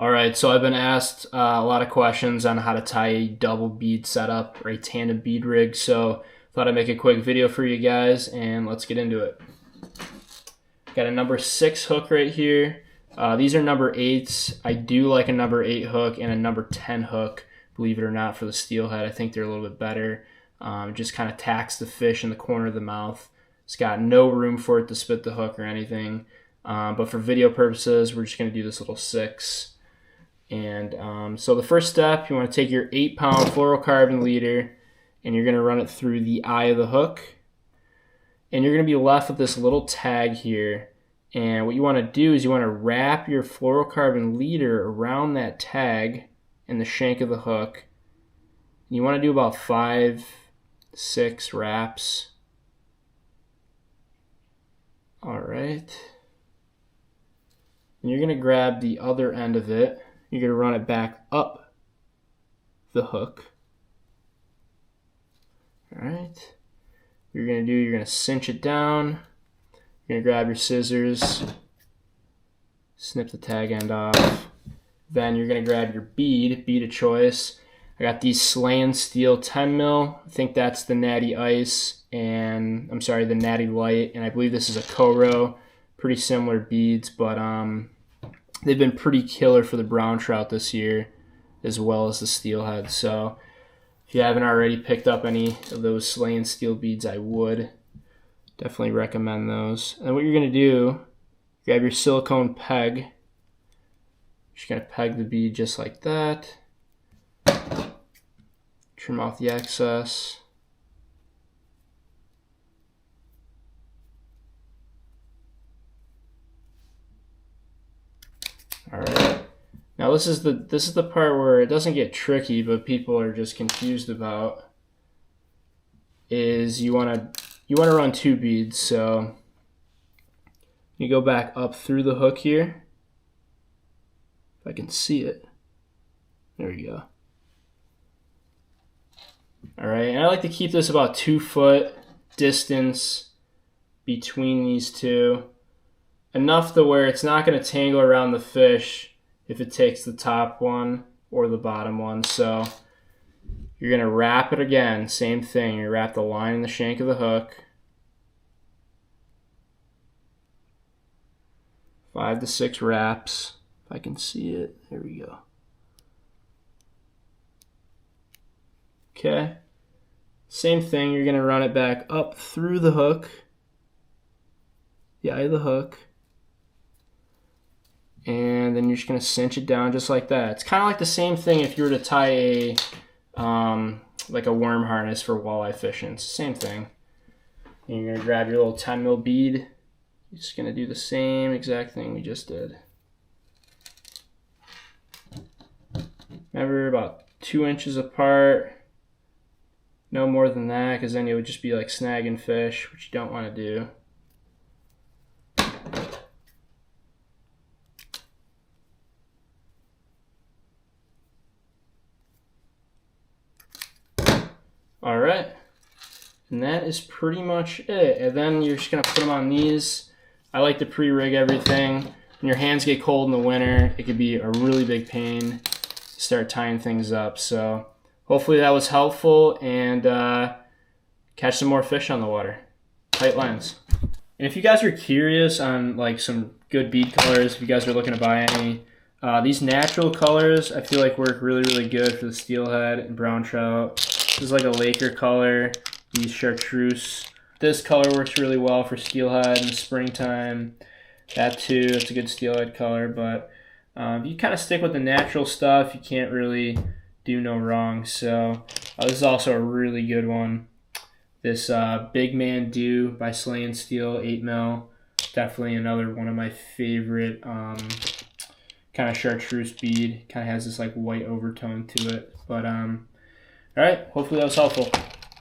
All right, so I've been asked a lot of questions on how to tie a double bead setup or a tandem bead rig, so thought I'd make a quick video for you guys, and let's get into it. Got a number 6 hook right here. These are number 8s. I do like a number 8 hook and a number 10 hook, believe it or not, for the steelhead. I think they're a little bit better. It just kind of tacks the fish in the corner of the mouth. It's got no room for it to spit the hook or anything. But for video purposes, we're just going to do this little 6. And so the first step, you want to take your 8-pound fluorocarbon leader and you're going to run it through the eye of the hook. And you're going to be left with this little tag here. And what you want to do is you want to wrap your fluorocarbon leader around that tag in the shank of the hook. You want to do about 5-6 wraps. All right. And you're going to grab the other end of it. You're going to run it back up the hook. All right. You're going to cinch it down. You're going to grab your scissors, snip the tag end off. Then you're going to grab your bead of choice. I got these Slaying Steel 10 mil. I think that's the Natty Ice, and I'm sorry, the Natty Light, and I believe this is a Coro. Pretty similar beads, but they've been pretty killer for the brown trout this year, as well as the steelhead. So if you haven't already picked up any of those Slaying Steel beads, I would definitely recommend those. And what you're going to do, grab your silicone peg. Just going to peg the bead just like that. Trim off the excess. All right. Now this is the part where it doesn't get tricky, but people are just confused about. Is you want to run 2 beads, so you go back up through the hook here. If I can see it. There we go. All right, and I like to keep this about 2 foot distance between these two. Enough to where it's not going to tangle around the fish if it takes the top one or the bottom one. So you're going to wrap it again, same thing. You wrap the line in the shank of the hook. 5 to 6 wraps. If I can see it, there we go. Okay. Same thing, you're going to run it back up through the hook, the eye of the hook. And then you're just going to cinch it down just like that. It's kind of like the same thing if you were to tie a like a worm harness for walleye fishing. It's the same thing. And you're going to grab your little 10 mil bead. You're just going to do the same exact thing we just did. Remember, about 2 inches apart. No more than that, because then it would just be like snagging fish, which you don't want to do. All right, and that is pretty much it. And then you're just gonna put them on these. I like to pre-rig everything. When your hands get cold in the winter, it could be a really big pain to start tying things up. So hopefully that was helpful, and catch some more fish on the water. Tight lines. And if you guys are curious on like some good bead colors, if you guys are looking to buy any, these natural colors I feel like work really, really good for the steelhead and brown trout. This is like a Laker color, these chartreuse. This color works really well for steelhead in the springtime. That too, it's a good steelhead color, but if you kind of stick with the natural stuff, you can't really do no wrong. So this is also a really good one. This Big Man Dew by Slaying Steel 8 mil. Definitely another one of my favorite kind of chartreuse bead. Kind of has this like white overtone to it. But all right, hopefully that was helpful.